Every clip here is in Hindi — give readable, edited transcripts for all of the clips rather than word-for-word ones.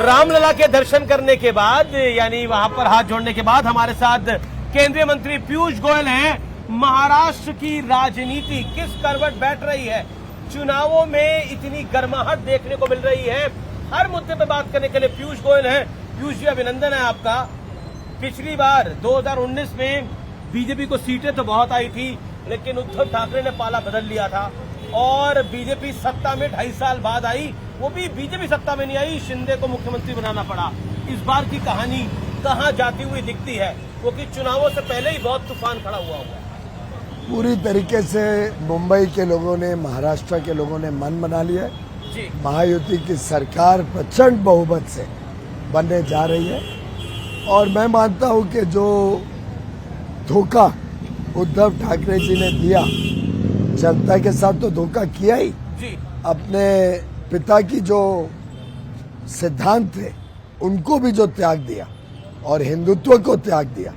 रामलला के दर्शन करने के बाद, यानी वहां पर हाथ जोड़ने के बाद हमारे साथ केंद्रीय मंत्री पीयूष गोयल हैं। महाराष्ट्र की राजनीति किस करवट बैठ रही है, चुनावों में इतनी गर्माहट देखने को मिल रही है, हर मुद्दे पर बात करने के लिए पीयूष गोयल हैं। पीयूष जी, अभिनंदन है आपका। पिछली बार 2019 में बीजेपी को सीटें तो बहुत आई थी, लेकिन उद्धव ठाकरे ने पाला बदल लिया था और बीजेपी सत्ता में 2.5 साल बाद आई। वो भी बीजेपी सत्ता में नहीं आई, शिंदे को मुख्यमंत्री बनाना पड़ा। इस बार की कहानी कहां जाती हुई दिखती है, क्योंकि चुनावों से पहले ही बहुत तूफान खड़ा हुआ है। पूरी तरीके से मुंबई के लोगों ने, महाराष्ट्र के लोगों ने मन बना लिया है। महायुति की सरकार प्रचंड बहुमत से बनने जा रही है और मैं मानता हूं कि जो धोखा उद्धव ठाकरे जी ने दिया, जनता के साथ तो धोखा किया ही, अपने पिता की जो सिद्धांत थे उनको भी जो त्याग दिया और हिंदुत्व को त्याग दिया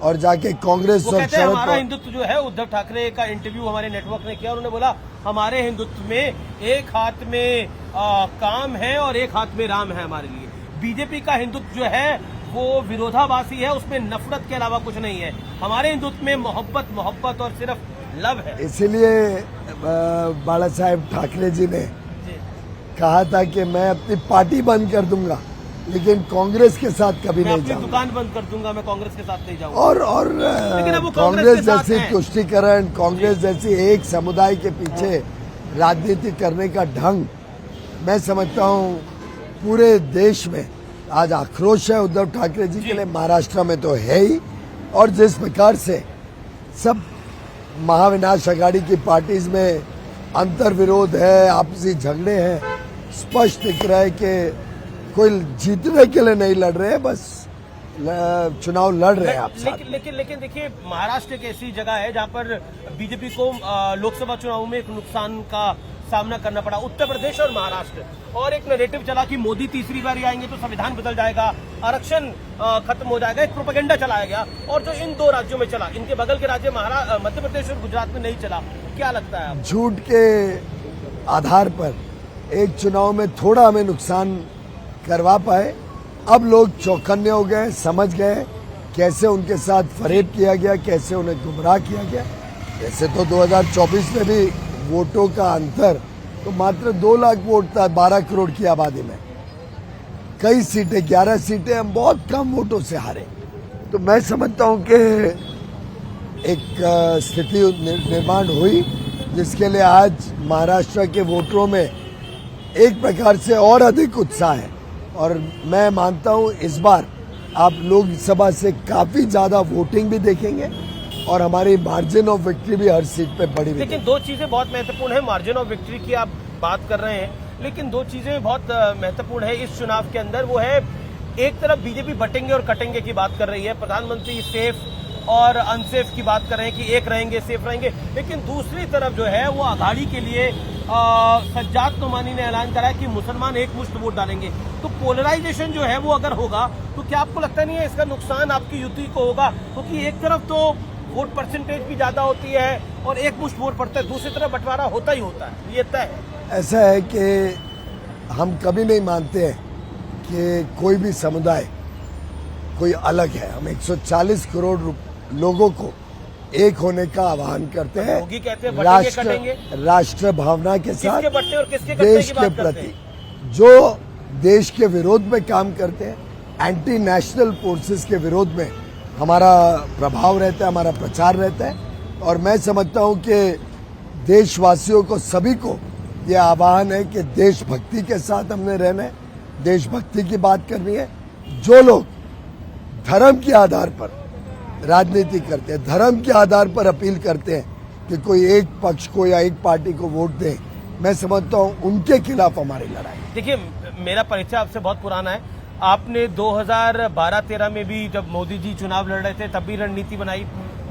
और जाके कांग्रेस और हमारा हिंदुत्व जो है, उद्धव ठाकरे का इंटरव्यू हमारे नेटवर्क ने किया, उन्होंने बोला हमारे हिंदुत्व में एक हाथ में काम है और एक हाथ में राम है हमारे लिए। बीजेपी का हिंदुत्व जो है वो विरोधाभासी है, उसमें नफरत के अलावा कुछ नहीं है। हमारे हिंदुत्व में मोहब्बत और सिर्फ लव है। इसीलिए बाला साहेब ठाकरे जी ने कहा था कि मैं अपनी पार्टी बंद कर दूंगा, लेकिन कांग्रेस के साथ कभी नहीं जाऊंगा। दुकान बंद कर दूंगा, मैं कांग्रेस के साथ नहीं जाऊंगा। और लेकिन अब वो कांग्रेस जैसी तुष्टीकरण, कांग्रेस जैसी एक समुदाय के पीछे राजनीति करने का ढंग, मैं समझता हूं पूरे देश में आज आक्रोश है उद्धव ठाकरे जी के लिए। महाराष्ट्र में तो है ही, और जिस प्रकार से सब महाविनाश अघाड़ी की पार्टीज में अंतर विरोध है, आपसी झगड़े हैं, स्पष्ट दिख रहा है कि कोई जीतने के लिए नहीं लड़ रहे हैं, बस चुनाव लड़ रहे हैं आप साथ। लेकिन देखिए, महाराष्ट्र एक ऐसी जगह है जहां पर बीजेपी को लोकसभा चुनाव में एक नुकसान का सामना करना पड़ा। उत्तर प्रदेश और महाराष्ट्र, और एक नैरेटिव चला कि मोदी तीसरी बार आएंगे तो संविधान बदल जाएगा, आरक्षण खत्म हो जाएगा, एक प्रोपेगेंडा चलाया गया। और जो इन दो राज्यों में चला, इनके बगल के राज्य मध्य प्रदेश और गुजरात में नहीं चला। क्या लगता है आपको? झूठ के आधार पर एक चुनाव में थोड़ा हमें नुकसान करवा पाए। अब लोग चौकन्ने हो गए, समझ गए कैसे उनके साथ फरेब किया गया, कैसे उन्हें गुमराह किया गया। वैसे तो 2024 में भी वोटों का अंतर तो मात्र 2 लाख वोट था 12 करोड़ की आबादी में। कई सीटें, 11 सीटें हम बहुत कम वोटों से हारे। तो मैं समझता हूं कि एक स्थिति निर्माण हुई जिसके लिए आज महाराष्ट्र के वोटरों में एक प्रकार से और अधिक उत्साह है। और मैं मानता हूं इस बार आप लोकसभा से काफी ज्यादा वोटिंग भी देखेंगे और हमारी मार्जिन ऑफ विक्ट्री भी हर सीट पे बड़ी। लेकिन दो चीजें बहुत महत्वपूर्ण है। मार्जिन ऑफ विक्ट्री की आप बात कर रहे हैं, लेकिन दो चीजें बहुत महत्वपूर्ण है इस चुनाव के अंदर। वो है, एक तरफ बीजेपी बटेंगे और कटेंगे की बात कर रही है, प्रधानमंत्री सेफ और अनसेफ की बात कर रहे हैं कि एक रहेंगे सेफ रहेंगे, लेकिन दूसरी तरफ जो है वो अघाड़ी के लिए सज्जाद नोमानी ने ऐलान करा है कि मुसलमान एक मुश्त वोट डालेंगे। तो पोलराइजेशन जो है वो अगर होगा तो क्या आपको लगता नहीं है इसका नुकसान आपकी युति को होगा? क्योंकि एक तरफ तो वोट परसेंटेज भी ज्यादा होती है और एक मुश्त वोट पड़ता है, दूसरी तरफ बंटवारा होता ही होता है, ये तय है। ऐसा है कि हम कभी नहीं मानते हैं कि कोई भी समुदाय कोई अलग है। हम 140 करोड़ लोगों को एक होने का आह्वान करते हैं, राष्ट्र भावना के साथ, देश के प्रति। जो देश के विरोध में काम करते हैं, एंटी नेशनल फोर्सेस के विरोध में हमारा प्रभाव रहता है, हमारा प्रचार रहता है। और मैं समझता हूं कि देशवासियों को, सभी को ये आह्वान है कि देशभक्ति के साथ हमने रहना है, देशभक्ति की बात करनी है। जो लोग धर्म के आधार पर राजनीति करते हैं, धर्म के आधार पर अपील करते हैं कि कोई एक पक्ष को या एक पार्टी को वोट दे, मैं समझता हूं उनके खिलाफ हमारी लड़ाई। देखिए, मेरा परिचय आपसे बहुत पुराना है। आपने 2012-13 में भी, जब मोदी जी चुनाव लड़ रहे थे, तब भी रणनीति बनाई,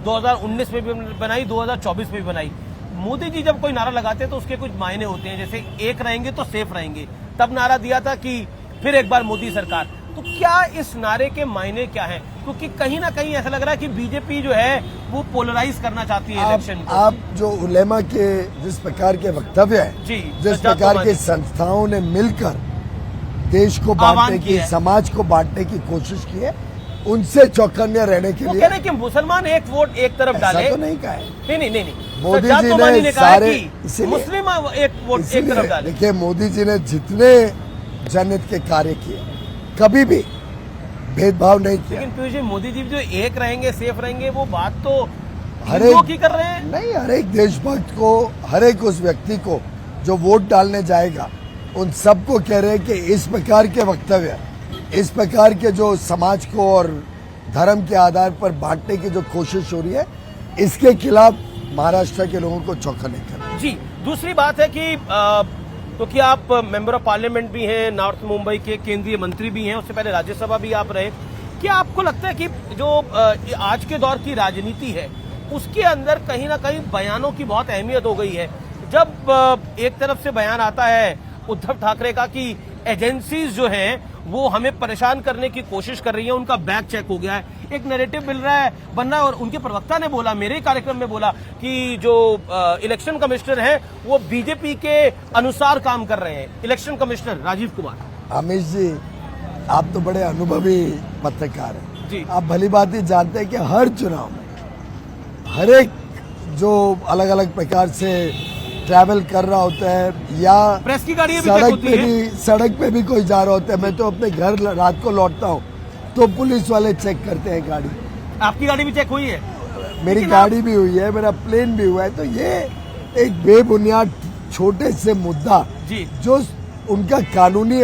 2019 में भी बनाई, 2024 में भी बनाई। मोदी जी जब कोई नारा लगाते हैं तो उसके कुछ मायने होते हैं, जैसे एक रहेंगे तो सेफ रहेंगे, तब नारा दिया था कि फिर एक बार मोदी सरकार। तो क्या इस नारे के मायने क्या हैं? क्योंकि कहीं ना कहीं ऐसा लग रहा है कि बीजेपी जो है वो पोलराइज करना चाहती है इलेक्शन को। आप जो उलेमा के जिस प्रकार के वक्तव्य है, जिस प्रकार की संस्थाओं ने मिलकर देश को आह्वान बांटने की, किया है। समाज को बांटने की कोशिश की है, उनसे चौकन्ने रहने के वो लिए। कह रहे हैं कि मुसलमान एक वोट एक तरफ ऐसा डाले। तो नहीं कहा है। नहीं। मोदी सज्जाद जी तोमानी ने कहा है सारे, कि इसीलिए मुस्लिम एक वोट एक तरफ डाले। देखिए, मोदी जी ने जितने जनहित के कार्य किए, कभी भी भेदभाव नहीं किया। लेकिन पीयूष जी, मोदी जी जो एक रहेंगे, सेफ रहेंगे, वो बात तो हर हिंदुओं एक की कर रहे हैं। नहीं, हर एक देशभक्त को, हर एक उस व्यक्ति को जो वोट डालने जाएगा, उन सबको कह रहे हैं कि इस प्रकार के वक्तव्य, इस प्रकार के जो समाज को और धर्म के आधार पर बांटने की जो कोशिश हो रही है, इसके खिलाफ महाराष्ट्र के लोगों को चौंकाने का। जी, दूसरी बात है कि क्योंकि आप मेंबर ऑफ पार्लियामेंट भी हैं, नॉर्थ मुंबई के केंद्रीय मंत्री भी हैं, उससे पहले राज्यसभा भी आप रहे। क्या आपको लगता है कि जो आज के दौर की राजनीति है, उसके अंदर कहीं ना कहीं बयानों की बहुत अहमियत हो गई है? जब एक तरफ से बयान आता है उद्धव ठाकरे का कि एजेंसीज जो हैं वो हमें परेशान करने की कोशिश कर रही है, उनका बैक चेक हो गया है, एक नैरेटिव मिल रहा है, बन रहा है। और उनके प्रवक्ता ने बोला, मेरे ही कार्यक्रम में बोला कि जो इलेक्शन कमिश्नर हैं वो बीजेपी के अनुसार काम कर रहे हैं। Election commissioner Rajiv Kumar. अमित जी, आप तो बड़े अनुभवी पत्रकार हैं जी। आप भली बात ही जानते हैं कि हर चुनाव में हर एक जो अलग अलग प्रकार से ट्रैवल कर रहा होता है या प्रेस की गाड़ियां भी चेक होती हैं। सड़क पे भी कोई जा रहा होता है, मैं तो अपने घर रात को लौटता हूँ तो पुलिस वाले चेक करते हैं गाड़ी। आपकी गाड़ी भी चेक हुई है? मेरी गाड़ी भी हुई है, मेरा प्लेन भी हुआ है। तो ये एक बेबुनियाद छोटे से मुद्दा जी। जो उनका कानूनी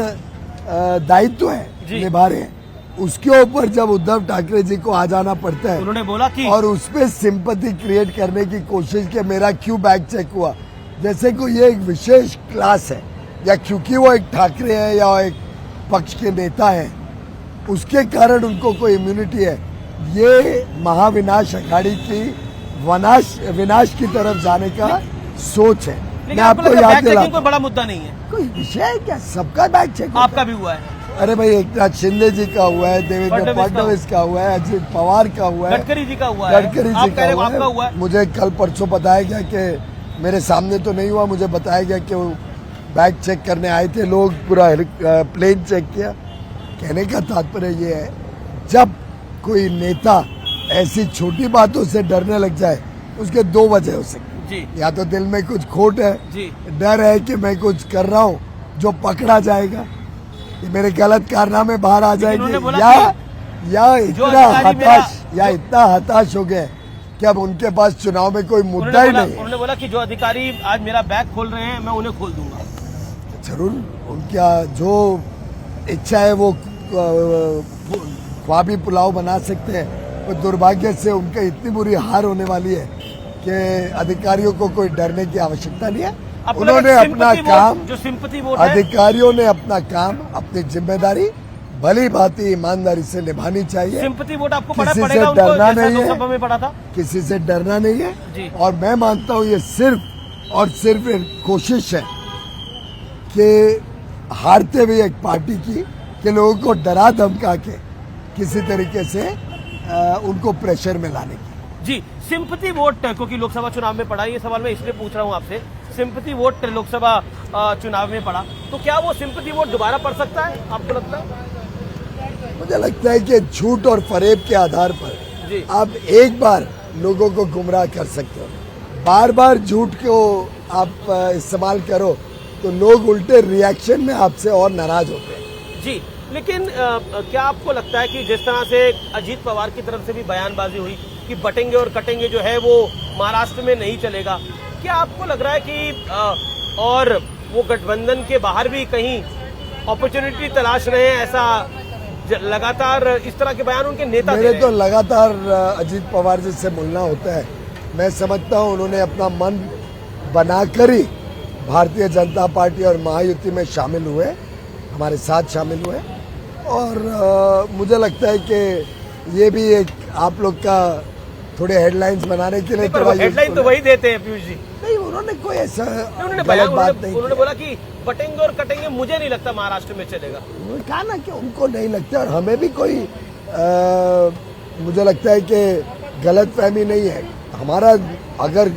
दायित्व है निभा रहे हैं, उसके ऊपर जब उद्धव ठाकरे जी को आ जाना पड़ता है, उन्होंने बोला कि और उसपे सिंपैथी क्रिएट करने की कोशिश कि मेरा क्यों बैग चेक हुआ, जैसे को ये एक विशेष क्लास है या क्योंकि वो एक ठाकरे है या एक पक्ष के नेता है उसके कारण उनको कोई इम्यूनिटी है। ये महाविनाश अघाड़ी की विनाश की तरफ जाने का सोच है। मैं आपको याद दिलाता कोई बड़ा मुद्दा नहीं है, कोई विषय है क्या? सबका बैग चेक आपका भी हुआ है। अरे भाई, एकनाथ शिंदे जी का हुआ है, देवेंद्र फडणवीस का हुआ है, अजित पवार का हुआ है, गडकरी जी का हुआ है, गडकरी आप जी कह रहे का हो आपका हुआ हुआ है। है। मुझे कल परसों बताया गया कि मेरे सामने तो नहीं हुआ, मुझे बताया गया कि वो बैग चेक करने आए थे लोग, पूरा प्लेन चेक किया। कहने का तात्पर्य ये है, जब कोई नेता ऐसी छोटी बातों से डरने लग जाए, उसके दो वजह हो सकती जी। या तो दिल में कुछ खोट है जी। डर है कि मैं कुछ कर रहा हूँ जो पकड़ा जाएगा, ये मेरे गलत कारनामे बाहर आ जाएंगे, या इतना हताश हो गए कि अब उनके पास चुनाव में कोई मुद्दा ही नहीं है। उन्होंने बोला कि जो अधिकारी आज मेरा बैग खोल रहे हैं मैं उन्हें खोल दूंगा। जरूर, उनका जो इच्छा है वो ख्वाबी पुलाव बना सकते हैं, और दुर्भाग्य से उनका इतनी बुरी हार होने वाली है कि अधिकारियों को कोई डरने की आवश्यकता नहीं है। उन्होंने अपना काम, जो सिंपैथी वोट अधिकारियों ने अपना काम, अपनी जिम्मेदारी भली भांति ईमानदारी से निभानी चाहिए। सिंपैथी वोट आपको पड़ा किसी पड़ेगा, से उनको डरना जैसा नहीं लोकसभा में पड़ा था। है, किसी से डरना नहीं है। जी। और मैं मानता हूँ ये सिर्फ और सिर्फ एक कोशिश है कि हारते हुए एक पार्टी की कि लोगों को डरा धमका के किसी तरीके से उनको प्रेशर में लाने की। जी, सिंपैथी वोट क्योंकि लोकसभा चुनाव में पड़ा, ये सवाल मैं इसलिए पूछ रहा हूँ आपसे, सिंपैथी वोट लोकसभा चुनाव में पड़ा तो क्या वो सिंपैथी वोट दोबारा पड़ सकता है, आपको लगता है? मुझे लगता है कि झूठ और फरेब के आधार पर आप एक बार लोगों को गुमराह कर सकते हो, बार बार झूठ को आप इस्तेमाल करो तो लोग उल्टे रिएक्शन में आपसे और नाराज होते हैं। जी, लेकिन क्या आपको लगता है कि जिस तरह से अजीत पवार की तरफ से भी बयानबाजी हुई कि बटेंगे और कटेंगे जो है वो महाराष्ट्र में नहीं चलेगा, क्या आपको लग रहा है कि और वो गठबंधन के बाहर भी कहीं अपॉर्चुनिटी तलाश रहे हैं? ऐसा लगातार इस तरह के बयान उनके नेता मेरे तो लगातार अजीत पवार जी से मिलना होता है। मैं समझता हूँ उन्होंने अपना मन बनाकर ही भारतीय जनता पार्टी और महायुति में शामिल हुए, हमारे साथ शामिल हुए, और मुझे लगता है कि ये भी एक आप लोग का थोड़े हेडलाइंस बनाने के लिए हेडलाइन तो वही देते हैं पीयूष जी। नहीं, उन्होंने कोई ऐसा गलत बात नहीं, उन्होंने बोला कि बटेंगे और कटेंगे मुझे नहीं लगता महाराष्ट्र में चलेगा। उन्होंने कहा ना कि उनको नहीं लगता, और हमें भी कोई मुझे लगता है कि गलत फहमी नहीं है। हमारा अगर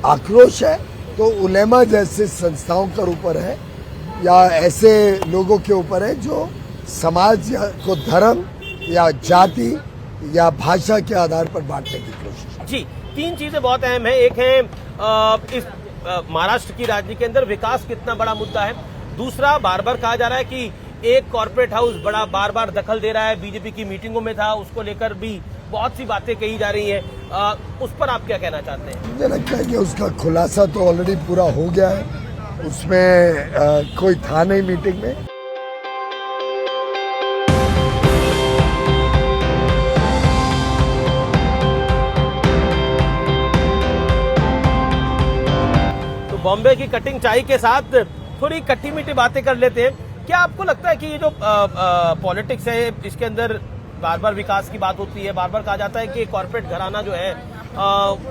आक्रोश है तो उलेमा जैसे संस्थाओं के ऊपर है या ऐसे लोगों के ऊपर है जो समाज को धर्म या जाति या भाषा के आधार पर बांटने की कोशिश। जी, तीन चीजें बहुत अहम है। एक है इस महाराष्ट्र की राजनीति के अंदर विकास कितना बड़ा मुद्दा है। दूसरा, बार बार कहा जा रहा है कि एक कॉर्पोरेट हाउस बड़ा बार बार दखल दे रहा है, बीजेपी की मीटिंगों में था, उसको लेकर भी बहुत सी बातें कही जा रही हैं। उस पर आप क्या कहना चाहते हैं? मुझे लगता है कि उसका खुलासा तो ऑलरेडी पूरा हो गया है, उसमें कोई था नहीं मीटिंग में। तो बॉम्बे की कटिंग चाय के साथ थोड़ी खट्टी मीठी बातें कर लेते हैं। क्या आपको लगता है कि ये जो पॉलिटिक्स है इसके अंदर बार बार विकास की बात होती है, बार बार कहा जाता है कि कॉर्पोरेट घराना जो है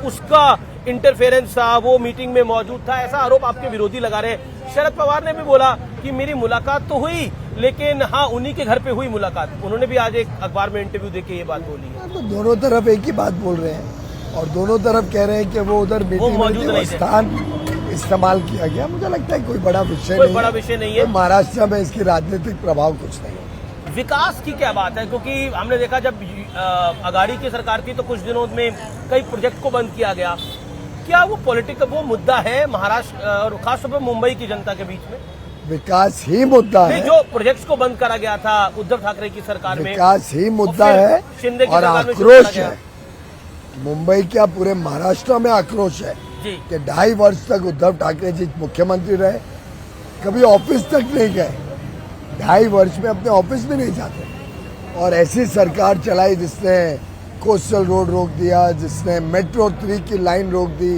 उसका इंटरफेरेंस था, वो मीटिंग में मौजूद था, ऐसा आरोप आपके विरोधी लगा रहे हैं। शरद पवार ने भी बोला कि मेरी मुलाकात तो हुई, लेकिन हाँ उन्हीं के घर पे हुई मुलाकात। उन्होंने भी आज एक अखबार में इंटरव्यू देके ये बात बोली है। तो दोनों तरफ एक ही बात बोल रहे हैं और दोनों तरफ कह रहे हैं कि वो उधर मीटिंग में वो स्थान इस्तेमाल किया गया। मुझे लगता है कोई बड़ा विषय नहीं है। महाराष्ट्र में इसकी राजनीतिक प्रभाव कुछ नहीं है। विकास की क्या बात है, क्योंकि हमने देखा जब अगाड़ी की सरकार थी तो कुछ दिनों में कई प्रोजेक्ट को बंद किया गया। क्या वो पॉलिटिकल वो मुद्दा है महाराष्ट्र और खासतौर पर मुंबई की जनता के बीच में? विकास ही मुद्दा है। जो प्रोजेक्ट्स को बंद करा गया था उद्धव ठाकरे की सरकार में, विकास ही मुद्दा है शिंदे की और सरकार में आक्रोश है। मुंबई क्या पूरे महाराष्ट्र में आक्रोश है कि 2.5 वर्ष तक उद्धव ठाकरे जी मुख्यमंत्री रहे, कभी ऑफिस तक नहीं गए, 2.5 वर्ष में अपने ऑफिस में नहीं जाते, और ऐसी सरकार चलाई जिसने कोस्टल रोड रोक दिया, जिसने मेट्रो 3 की लाइन रोक दी,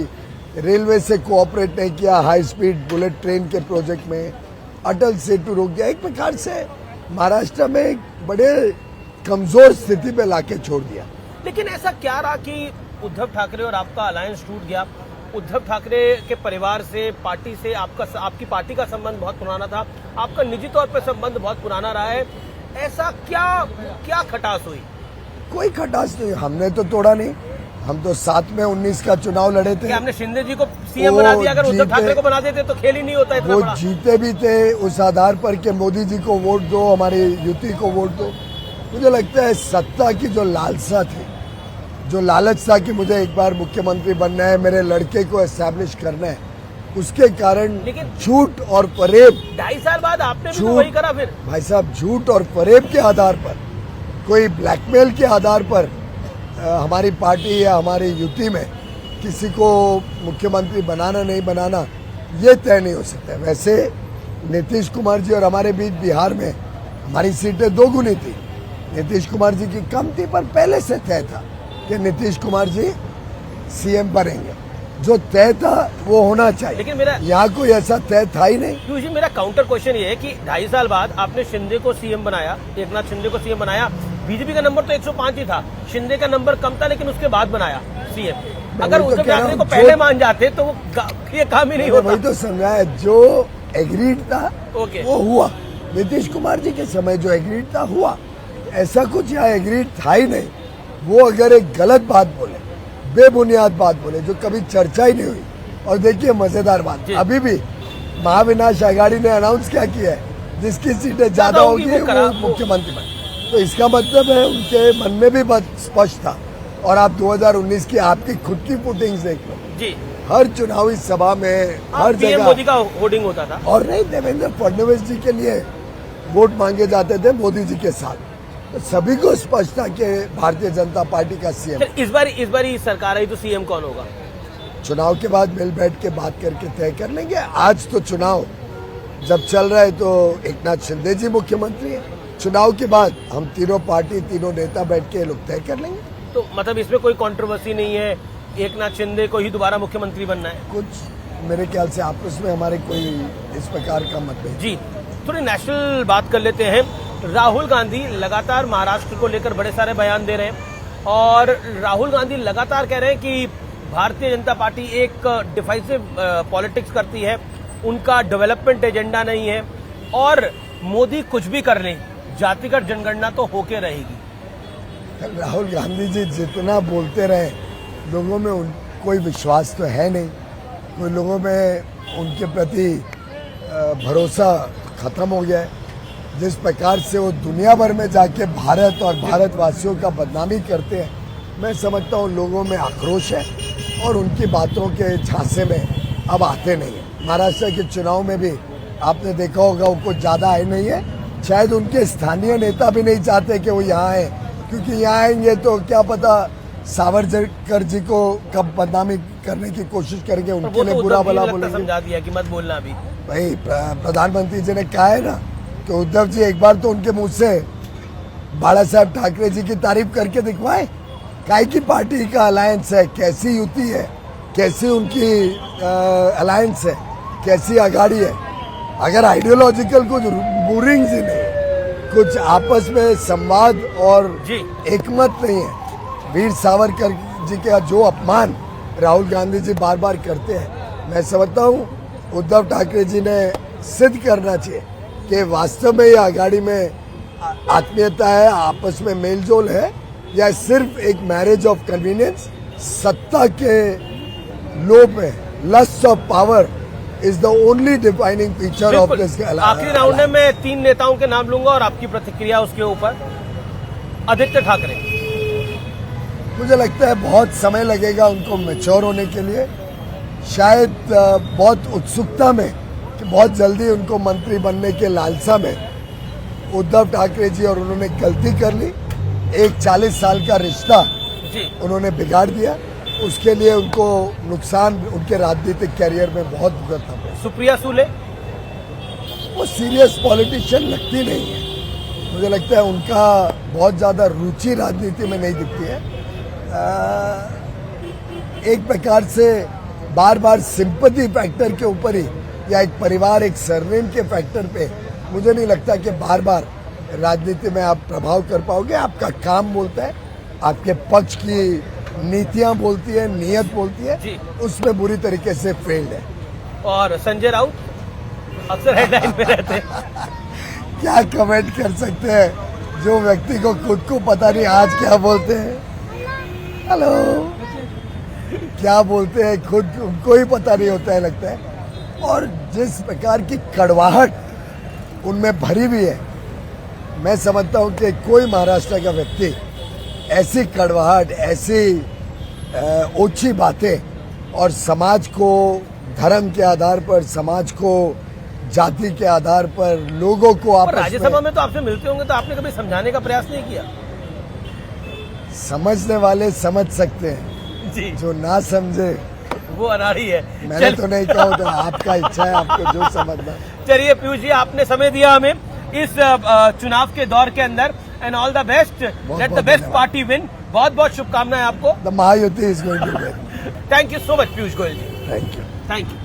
रेलवे से कोऑपरेट नहीं किया हाई स्पीड बुलेट ट्रेन के प्रोजेक्ट में, अटल सेतु रोक दिया। एक प्रकार से महाराष्ट्र में एक बड़े कमजोर स्थिति पे लाके छोड़ दिया। लेकिन ऐसा क्या रहा कि उद्धव ठाकरे और आपका अलायंस टूट गया? उद्धव ठाकरे के परिवार से, पार्टी से आपकी पार्टी का संबंध बहुत पुराना था, आपका निजी तौर पर संबंध बहुत पुराना रहा है। ऐसा क्या खटास हुई? कोई खटास नहीं, हमने तो तोड़ा नहीं। हम तो 7 में 19 का चुनाव लड़े थे। हमने शिंदे जी को सीएम बना दिया, अगर उद्धव ठाकरे को बना देते तो खेल ही नहीं होता इतना बड़ा। वो जीते भी थे उस आधार पर कि मोदी जी को वोट दो, हमारी युति को वोट दो। मुझे लगता है सत्ता की जो लालसा थी, जो लालच था कि मुझे एक बार मुख्यमंत्री बनना है, मेरे लड़के को एस्टैब्लिश करना है, उसके कारण झूठ और फरेब। 2.5 साल बाद आपने भी तो वही करा फिर। भाई साहब, झूठ और फरेब के आधार पर, कोई ब्लैकमेल के आधार पर हमारी पार्टी या हमारी युति में किसी को मुख्यमंत्री बनाना नहीं बनाना ये तय नहीं हो सकता। वैसे नीतीश कुमार जी और हमारे बीच बिहार में हमारी सीटें 2 गुनी थी। नीतीश कुमार जी की कम थी, पर पहले से तय था कि नीतीश कुमार जी सीएम बनेंगे। जो तय था वो होना चाहिए, लेकिन मेरा यहाँ कोई ऐसा तय था ही नहीं। मेरा काउंटर क्वेश्चन ये है कि 2.5 साल बाद आपने शिंदे को सीएम बनाया, एकनाथ शिंदे को सीएम बनाया। बीजेपी का नंबर तो 105 ही था, शिंदे का नंबर कम था, लेकिन उसके बाद बनाया सीएम। अगर उद्धव ठाकरे को पहले मान जाते तो वो ये काम ही नहीं होता। वही तो समझा है, जो एग्रीड था वो हुआ। नीतीश कुमार जी के समय जो एग्रीड था हुआ, ऐसा कुछ यहाँ एग्रीड था ही नहीं। वो अगर एक गलत बात बोले, बेबुनियाद बात बोले, जो कभी चर्चा ही नहीं हुई। और देखिए मजेदार बात, अभी भी महाविनाश आघाड़ी ने अनाउंस क्या किया है, जिसकी सीटें ज्यादा होगी वो मुख्यमंत्री बने। तो इसका मतलब है उनके मन में भी बहुत स्पष्ट था। और आप 2019 की आपकी खुद की फुटिंग्स देख लो जी, हर चुनावी सभा में हर जगह मोदी का होर्डिंग होता था। और नहीं, देवेंद्र फडणवीस जी के लिए वोट मांगे जाते थे मोदी जी के साथ। तो सभी को स्पष्ट था कि भारतीय जनता पार्टी का सीएम। इस बार सरकार आई तो सीएम कौन होगा? चुनाव के बाद मिल बैठ के बात करके तय कर लेंगे। आज तो चुनाव जब चल रहा है तो एकनाथ शिंदे जी मुख्यमंत्री है। चुनाव के बाद हम तीनों पार्टी, तीनों नेता बैठ के लोग तय कर लेंगे। तो मतलब इसमें कोई कंट्रोवर्सी नहीं है, एकनाथ शिंदे को ही दोबारा मुख्यमंत्री बनना है? कुछ मेरे ख्याल से आपस में हमारे कोई इस प्रकार का मतभेद। जी, थोड़ी नेशनल बात कर लेते हैं। राहुल गांधी लगातार महाराष्ट्र को लेकर बड़े सारे बयान दे रहे हैं और राहुल गांधी लगातार कह रहे हैं कि भारतीय जनता पार्टी एक डिफाइसिव पॉलिटिक्स करती है, उनका डेवलपमेंट एजेंडा नहीं है और मोदी कुछ भी कर लें, जातिगत जनगणना तो होके रहेगी। राहुल गांधी जी जितना बोलते रहे, लोगों में कोई विश्वास तो है नहीं, कोई लोगों में उनके प्रति भरोसा खत्म हो गया है। जिस प्रकार से वो दुनिया भर में जाके भारत और भारतवासियों का बदनामी करते हैं, मैं समझता हूँ लोगों में आक्रोश है और उनकी बातों के झांसे में अब आते नहीं है। महाराष्ट्र के चुनाव में भी आपने देखा होगा वो कुछ ज़्यादा आए नहीं है। शायद उनके स्थानीय नेता भी नहीं चाहते कि वो यहाँ आए, क्योंकि यहाँ आएंगे तो क्या पता सावरकर जी को कब बदनामी करने की कोशिश करेंगे, उनके लिए बुरा भला बोलेंगे। समझा दिया कि मत बोलना अभी। भाई प्रधानमंत्री जी ने कहा है ना कि उद्धव जी एक बार तो उनके मुंह से बाला साहब ठाकरे जी की तारीफ करके दिखवाए। काय की पार्टी का अलायंस है, कैसी युति है, कैसी उनकी अलायंस है, कैसी आघाड़ी है। अगर आइडियोलॉजिकल कुछ बोरिंग ही नहीं, कुछ आपस में संवाद और एकमत नहीं है। वीर सावरकर जी का जो अपमान राहुल गांधी जी बार बार करते हैं, मैं समझता हूँ उद्धव ठाकरे जी ने सिद्ध करना चाहिए कि वास्तव में ये आघाड़ी में आत्मीयता है, आपस में मेलजोल है, या सिर्फ एक मैरिज ऑफ कन्वीनियंस। सत्ता के लोभ में lust of power is the only defining feature of this. आखिरी राउंड में मैं 3 नेताओं के नाम लूंगा और आपकी प्रतिक्रिया उसके ऊपर। आदित्य ठाकरे, मुझे लगता है बहुत समय लगेगा उनको मैच्योर होने के लिए। शायद बहुत उत्सुकता में कि बहुत जल्दी उनको मंत्री बनने के लालसा में उद्धव ठाकरे जी और उन्होंने गलती कर ली। एक 40 साल का रिश्ता उन्होंने बिगाड़ दिया, उसके लिए उनको नुकसान उनके राजनीतिक कैरियर में बहुत भुगतना पड़ा। सुप्रिया सुले, वो सीरियस पॉलिटिशियन लगती नहीं है। मुझे लगता है उनका बहुत ज़्यादा रुचि राजनीति में नहीं दिखती है। एक प्रकार से बार बार सिंपैथी फैक्टर के ऊपर ही, या एक परिवार, एक सरनेम के फैक्टर पे मुझे नहीं लगता कि बार बार राजनीति में आप प्रभाव कर पाओगे। आपका काम बोलता है, आपके पक्ष की नीतियां बोलती है, नीयत बोलती है, उसमें बुरी तरीके से फेल्ड है। और संजय राउत अक्सर हेडलाइन पे रहते हैं। क्या कमेंट कर सकते हैं जो व्यक्ति को खुद को पता नहीं आज क्या बोलते हैं। हेलो, क्या बोलते हैं खुद उनको ही पता नहीं होता है लगता है। और जिस प्रकार की कड़वाहट उनमें भरी हुई है, मैं समझता हूं कि कोई महाराष्ट्र का व्यक्ति ऐसी कड़वाहट, ऐसी ओछी बातें और समाज को धर्म के आधार पर, समाज को जाति के आधार पर, लोगों को आपस में। राज्यसभा में तो आपसे मिलते होंगे, तो आपने कभी समझाने का प्रयास नहीं किया? समझने वाले समझ सकते हैं जी, जो ना समझे वो अनाड़ी है। मैंने तो नहीं कहा, तो आपका इच्छा है, आपको जो समझना। चलिए पीयूष जी, आपने समय दिया हमें इस चुनाव के दौर के अंदर, and all the best, let the best party win. बहुत बहुत शुभकामनाएं आपको। The Mahayuti is going to win. Thank you so much Piyush Goyal ji. Thank you. Thank you.